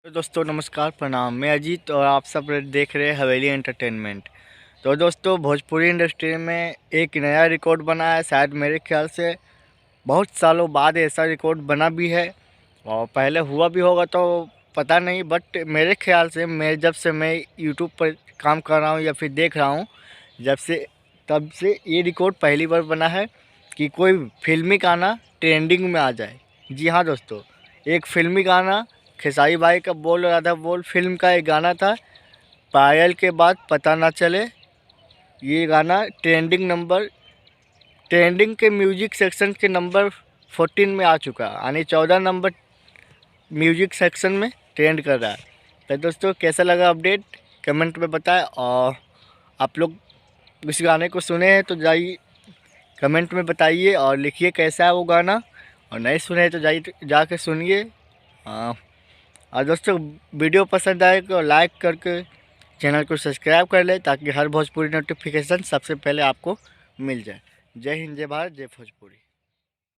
तो दोस्तों नमस्कार प्रणाम। मैं अजीत और आप सब देख रहे हैं हवेली एंटरटेनमेंट। तो दोस्तों भोजपुरी इंडस्ट्री में एक नया रिकॉर्ड बना है। शायद मेरे ख्याल से बहुत सालों बाद ऐसा रिकॉर्ड बना भी है और पहले हुआ भी होगा तो पता नहीं, बट मेरे ख्याल से जब से मैं यूट्यूब पर काम कर रहा हूँ या फिर देख रहा हूँ तब से ये रिकॉर्ड पहली बार बना है कि कोई फिल्मी गाना ट्रेंडिंग में आ जाए। जी हाँ दोस्तों, एक फिल्मी गाना खेसारी भाई का बोल राधा बोल फिल्म का एक गाना था, पायल के बाद पता ना चले। ये गाना ट्रेंडिंग के म्यूजिक सेक्शन के नंबर 14 में आ चुका है, यानी 14 नंबर म्यूजिक सेक्शन में ट्रेंड कर रहा है। तो दोस्तों कैसा लगा अपडेट कमेंट में बताएं, और आप लोग इस गाने को सुने हैं तो जाइए कमेंट में बताइए और लिखिए कैसा है वो गाना, और नहीं सुने हैं तो जाइए जाके सुनिए। और दोस्तों वीडियो पसंद आए तो लाइक करके चैनल को सब्सक्राइब कर ले ताकि हर भोजपुरी नोटिफिकेशन सबसे पहले आपको मिल जाए। जय हिंद, जय भारत, जय भोजपुरी।